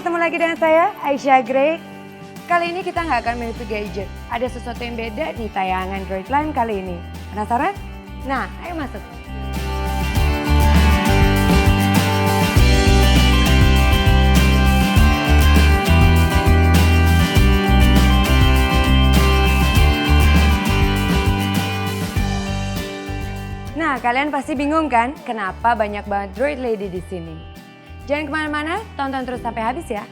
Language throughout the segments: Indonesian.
ketemu lagi dengan saya, Aisyah Gray. Kali ini kita nggak akan mereview gadget. Ada sesuatu yang beda di tayangan Droid Line kali ini. Penasaran? Nah, ayo masuk. Nah, kalian pasti bingung kan kenapa banyak banget Droid Lady di sini? Jangan kemana-mana, tonton terus sampai habis ya.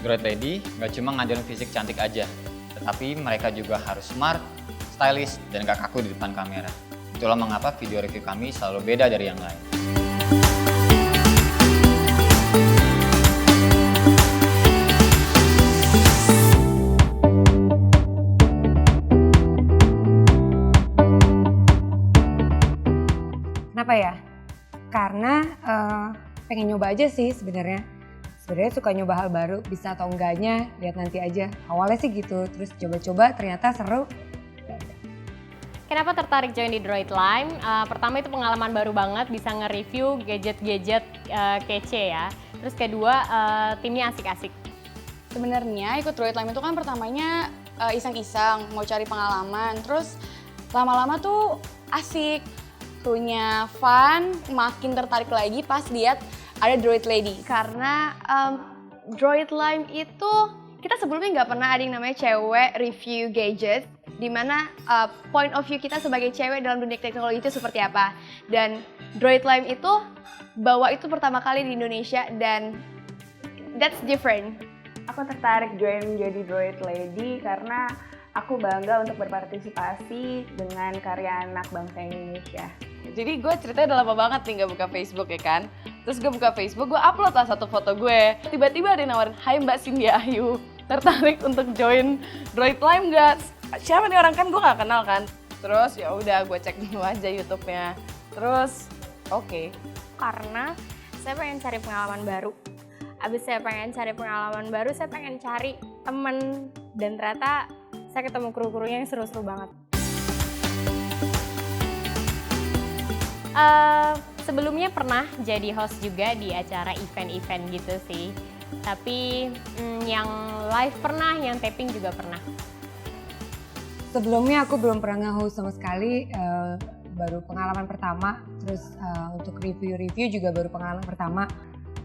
Droid Lady nggak cuma ngajarin fisik cantik aja, tetapi mereka juga harus smart, stylish, dan gak kaku di depan kamera. Itulah mengapa video review kami selalu beda dari yang lain. Kenapa ya? Karena pengen nyoba aja sih sebenarnya. Sebenarnya suka nyoba hal baru, bisa atau enggaknya lihat nanti aja. Awalnya sih gitu, terus coba-coba ternyata seru. Kenapa tertarik join di Droid Line? Pertama itu pengalaman baru banget, bisa nge-review gadget-gadget kece ya. Terus kedua, timnya asik-asik. Sebenarnya ikut Droid Line itu kan pertamanya iseng-iseng, mau cari pengalaman. Terus lama-lama tuh asik, krunya fun, makin tertarik lagi pas lihat ada Droid Lady. Karena Droid Line itu kita sebelumnya nggak pernah ada yang namanya cewek review gadget, dimana point of view kita sebagai cewek dalam dunia teknologi itu seperti apa. Dan Droid Line itu bawa itu pertama kali di Indonesia dan that's different. Aku tertarik join jadi Droid Lady karena aku bangga untuk berpartisipasi dengan karya anak bangsa Indonesia. Jadi gue ceritanya udah lama banget nih gak buka Facebook ya kan. Terus gue buka Facebook, gue upload lah satu foto gue. Tiba-tiba ada yang nawarin, "Hai Mbak Cindy Ayu, tertarik untuk join Droid Line gak?" Siapa nih orang, kan gue gak kenal kan. Terus ya udah gue cek dulu aja YouTube-nya. Terus oke. Karena saya pengen cari pengalaman baru. Abis saya pengen cari pengalaman baru, saya pengen cari temen. Dan ternyata saya ketemu kru-krunya yang seru-seru banget. Sebelumnya pernah jadi host juga di acara event-event gitu sih. Tapi yang live pernah, yang taping juga pernah. Sebelumnya aku belum pernah nge-host sama sekali, baru pengalaman pertama. Terus untuk review-review juga baru pengalaman pertama.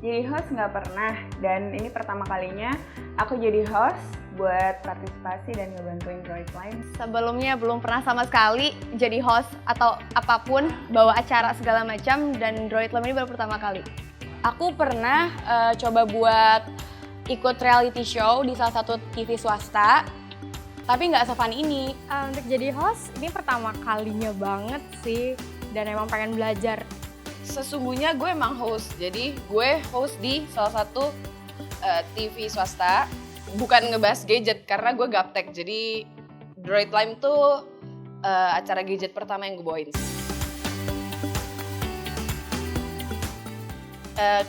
Jadi host nggak pernah, dan ini pertama kalinya aku jadi host buat partisipasi dan ngebantuin Droid Line. Sebelumnya belum pernah sama sekali jadi host atau apapun, bawa acara segala macam, dan Droid Line ini baru pertama kali. Aku pernah coba buat ikut reality show di salah satu TV swasta, tapi nggak se-fun ini. Untuk jadi host, ini pertama kalinya banget sih. Dan emang pengen belajar. Sesungguhnya gue emang host, jadi gue host di salah satu TV swasta, bukan ngebahas gadget karena gue gaptek. Jadi Droid Line tuh acara gadget pertama yang gue bawain sih.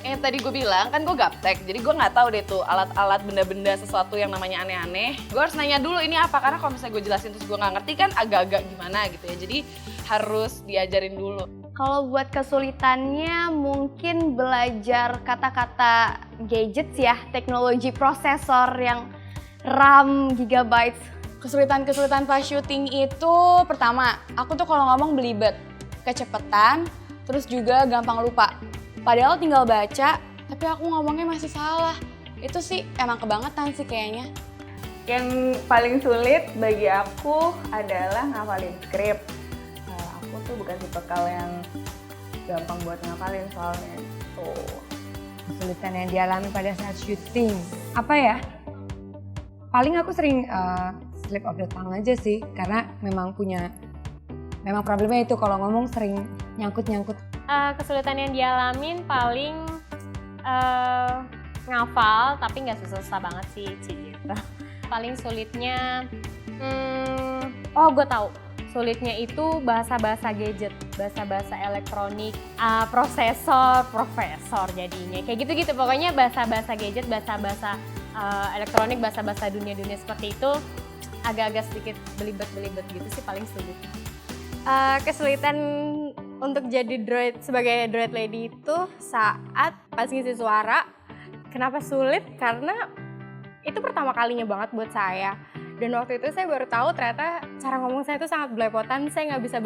Kayak tadi gue bilang kan gue gaptek, jadi gue nggak tahu deh tuh alat-alat benda-benda sesuatu yang namanya aneh-aneh. Gue harus nanya dulu ini apa, karena kalau misalnya gue jelasin terus gue nggak ngerti kan agak-agak gimana gitu ya. Jadi harus diajarin dulu. Kalau buat kesulitannya mungkin belajar kata-kata gadgets ya, teknologi prosesor yang RAM, gigabytes. Kesulitan-kesulitan pas syuting itu pertama, aku tuh kalau ngomong belibet, kecepetan, terus juga gampang lupa. Padahal tinggal baca, tapi aku ngomongnya masih salah. Itu sih emang kebangetan sih kayaknya. Yang paling sulit bagi aku adalah ngafalin skrip. Aku tuh bukan tipe yang gampang buat ngafalin soalnya. Tuh. Kesulitan yang dialami pada saat syuting. Apa ya? Paling aku sering slip of the tongue aja sih, karena memang problemnya itu kalau ngomong sering nyangkut-nyangkut. Kesulitan yang dialamin paling ngafal, tapi nggak susah banget sih, gitu. Paling sulitnya, gue tahu. Sulitnya itu bahasa-bahasa gadget, bahasa-bahasa elektronik, profesor jadinya. Kayak gitu-gitu, pokoknya bahasa-bahasa gadget, bahasa-bahasa elektronik, bahasa-bahasa dunia-dunia seperti itu agak-agak sedikit belibet-belibet gitu sih paling sulit. Kesulitan untuk jadi droid sebagai droid lady itu saat pas ngisi suara. Kenapa sulit? Karena itu pertama kalinya banget buat saya. Dan waktu itu saya baru tahu ternyata cara ngomong saya itu sangat belepotan. Saya nggak bisa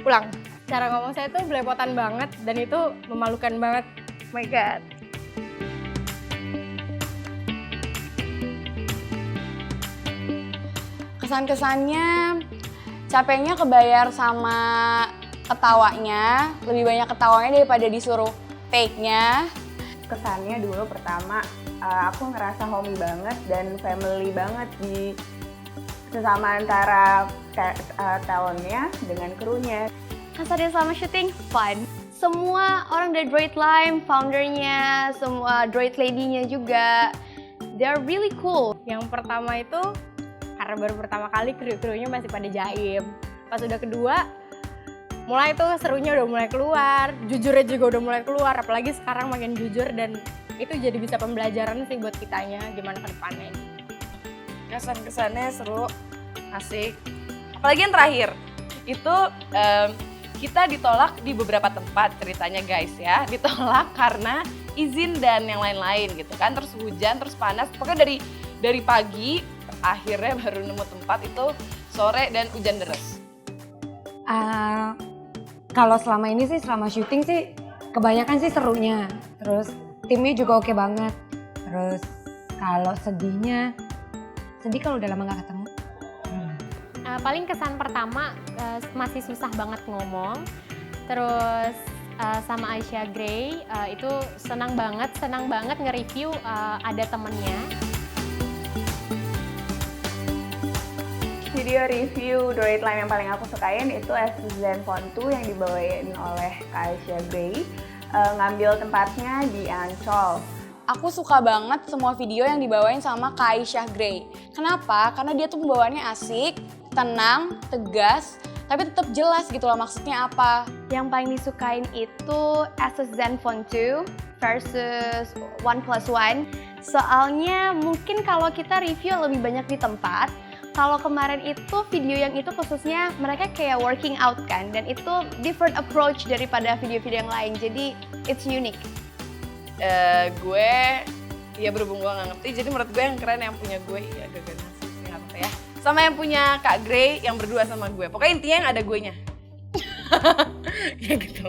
ulang. Cara ngomong saya itu belepotan banget dan itu memalukan banget. Oh my god. Kesan-kesannya capeknya kebayar sama ketawanya, lebih banyak ketawanya daripada disuruh take-nya. Kesannya dulu pertama aku ngerasa homey banget dan family banget di sesama antara talentnya dengan krunya. Kesannya selama syuting fun. Semua orang dari Droid Lime, foundernya, semua Droid Lady-nya juga, they're really cool. Yang pertama itu karena baru pertama kali kru-krunya masih pada jaim. Pas udah kedua, mulai tuh serunya udah mulai keluar, jujurnya juga udah mulai keluar, apalagi sekarang makin jujur dan itu jadi bisa pembelajaran sih buat kitanya gimana ke depannya. Kesan-kesannya seru, asik. Apalagi yang terakhir, itu kita ditolak di beberapa tempat ceritanya guys ya. Ditolak karena izin dan yang lain-lain gitu kan. Terus hujan, terus panas, pokoknya dari pagi akhirnya baru nemu tempat itu sore dan hujan deras. Kalau selama ini sih, selama syuting sih kebanyakan sih serunya. Terus timnya juga oke banget. Terus kalau sedihnya, sedih kalau udah lama gak ketemu. Paling kesan pertama masih susah banget ngomong. Terus sama Aisha Gray itu senang banget nge-review ada temennya. Video review Droid Lime yang paling aku sukain itu Asus Zenfone 2 yang dibawain oleh Aisha Gray, ngambil tempatnya di Ancol. Aku suka banget semua video yang dibawain sama Kak Aisyah Gray. Kenapa? Karena dia tuh pembawaannya asik, tenang, tegas, tapi tetap jelas gitu loh maksudnya apa. Yang paling disukain itu Asus Zenfone 2 versus OnePlus One. Soalnya mungkin kalau kita review lebih banyak di tempat, kalau kemarin itu video yang itu khususnya mereka kayak working out kan, dan itu different approach daripada video-video yang lain, jadi it's unique. Gue ya berhubung gue gak ngerti, jadi menurut gue yang keren yang punya gue, iya gagal sih gak apa-apa ya. Sama yang punya Kak Gray yang berdua sama gue, pokoknya intinya yang ada gue nya. Ya gitu.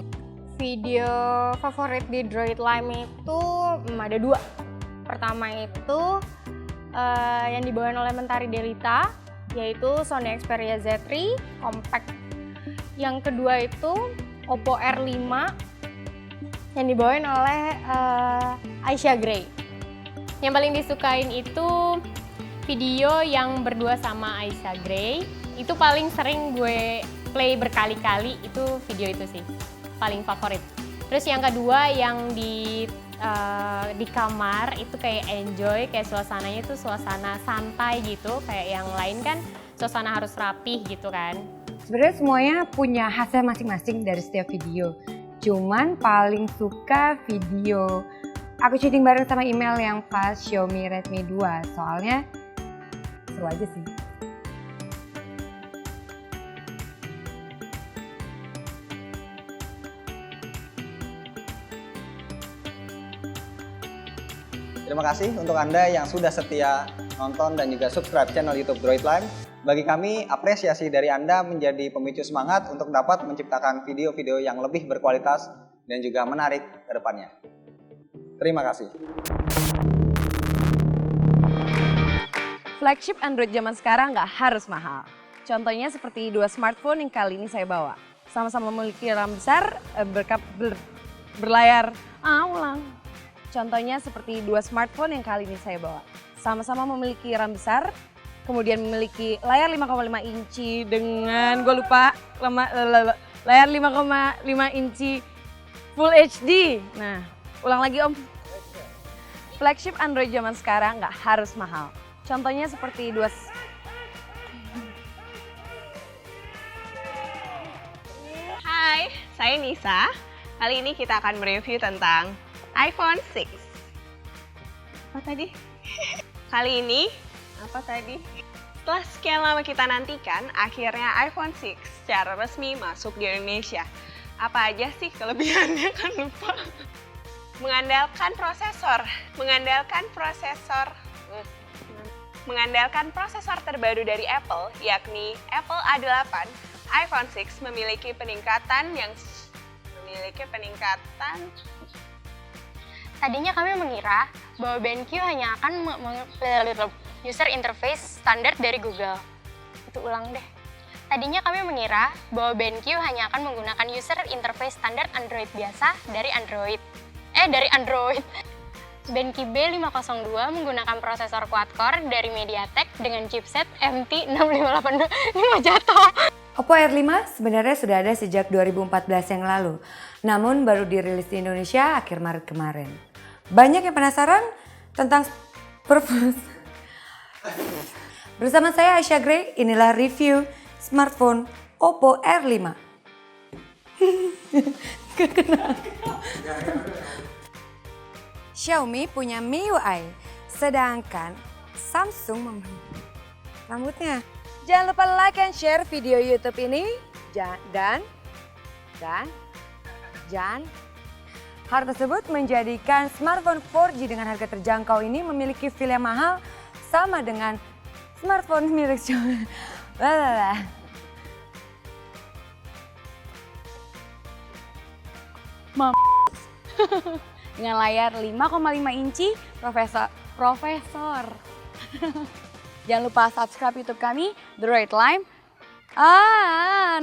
Video favorit di Droid Lime itu ada dua. Pertama itu yang dibawain oleh Mentari Delita, yaitu Sony Xperia Z3 Compact. Yang kedua itu Oppo R5 yang dibawain oleh Aisha Gray. Yang paling disukain itu video yang berdua sama Aisha Gray. Itu paling sering gue play berkali-kali, itu video itu sih paling favorit. Terus yang kedua yang di kamar itu kayak enjoy, kayak suasananya itu suasana santai gitu, kayak yang lain kan suasana harus rapih gitu kan. Sebenarnya semuanya punya hasil masing-masing dari setiap video. Cuman paling suka video aku syuting bareng sama Email yang pas Xiaomi Redmi 2. Soalnya seru aja sih. Terima kasih untuk Anda yang sudah setia nonton dan juga subscribe channel YouTube Droid Lime. Bagi kami, apresiasi dari Anda menjadi pemicu semangat untuk dapat menciptakan video-video yang lebih berkualitas dan juga menarik ke depannya. Terima kasih. Flagship Android zaman sekarang nggak harus mahal. Contohnya seperti dua smartphone yang kali ini saya bawa. Sama-sama memiliki RAM besar, berlayar. Contohnya seperti dua smartphone yang kali ini saya bawa. Sama-sama memiliki RAM besar, kemudian memiliki layar 5,5 inci dengan, gue lupa, layar 5,5 inci Full HD. Nah, ulang lagi Om. Flagship Android zaman sekarang nggak harus mahal. Contohnya seperti dua... Hai, saya Nisa. Kali ini kita akan mereview tentang iPhone 6. Apa tadi? Kali ini, apa tadi? Setelah sekian lama kita nantikan, akhirnya iPhone 6 secara resmi masuk di Indonesia. Apa aja sih kelebihannya kan lupa. Mengandalkan prosesor terbaru dari Apple, yakni Apple A8, iPhone 6 memiliki peningkatan. Tadinya kami mengira bahwa BenQ hanya akan user interface standar dari Google. Itu ulang deh. Tadinya kami mengira bahwa BenQ hanya akan menggunakan user interface standar Android biasa dari Android. BenQ B502 menggunakan prosesor quad-core dari MediaTek dengan chipset MT6582. Ini mau jatuh. Oppo R5 sebenarnya sudah ada sejak 2014 yang lalu, namun baru dirilis di Indonesia akhir Maret kemarin. Banyak yang penasaran tentang performance. Bersama saya Aisyah Gray, inilah review smartphone Oppo R5. Xiaomi punya MIUI, sedangkan Samsung membeli rambutnya. Jangan lupa like and share video YouTube ini dan hal tersebut menjadikan smartphone 4G dengan harga terjangkau ini memiliki feel yang mahal sama dengan smartphone milik Xiaomi. Dengan layar 5,5 inci, Profesor. Jangan lupa subscribe YouTube kami, Droid Lime.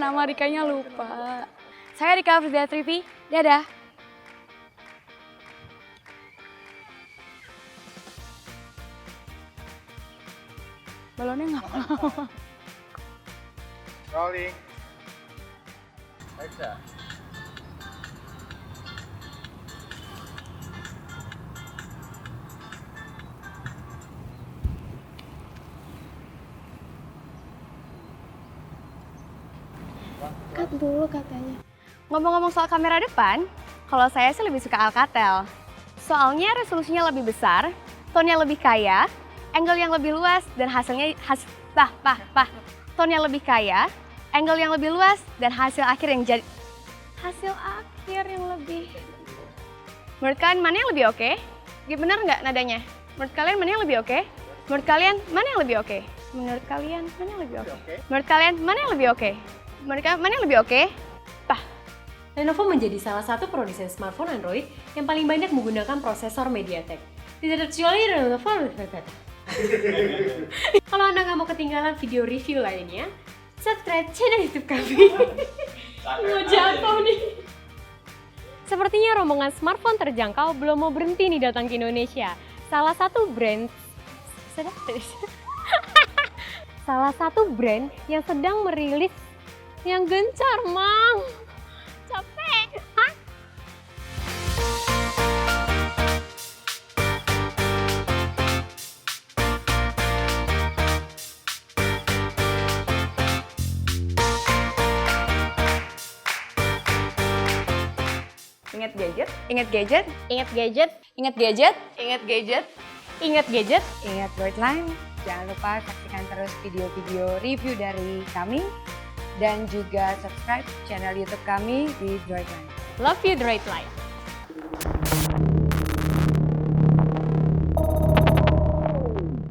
Nama Rikanya lupa. Saya Rika Frizia Trivi, dadah. Balonnya nggak mau. Rolling. Action. Cut dulu katanya. Ngomong-ngomong soal kamera depan, kalau saya sih lebih suka Alcatel. Soalnya resolusinya lebih besar, tone-nya lebih kaya, angle yang lebih luas dan hasilnya tone yang lebih kaya, angle yang lebih luas dan hasil akhir yang lebih. Menurut kalian mana yang lebih oke? Bener nggak nadanya? Menurut kalian mana yang lebih oke? Menurut kalian mana yang lebih oke? Menurut kalian mana yang lebih oke? Menurut kalian mana yang lebih oke? Menurut kalian mana yang lebih oke? Lenovo menjadi salah satu produsen smartphone Android yang paling banyak menggunakan prosesor MediaTek. Tidak terkecuali Lenovo. Kalau Anda nggak mau ketinggalan video review lainnya, subscribe channel YouTube kami. Mau jatuh nih. Sepertinya rombongan smartphone terjangkau belum mau berhenti nih datang ke Indonesia. Salah satu brand yang sedang merilis yang gencar, Mang. Capek. Ingat gadget? Ingat gadget? Ingat gadget, Ingat gadget? Ingat gadget? ingat gadget. Ingat Droid Line, jangan lupa saksikan terus video-video review dari kami dan juga subscribe channel YouTube kami di Droid Line. Love you Droid Life.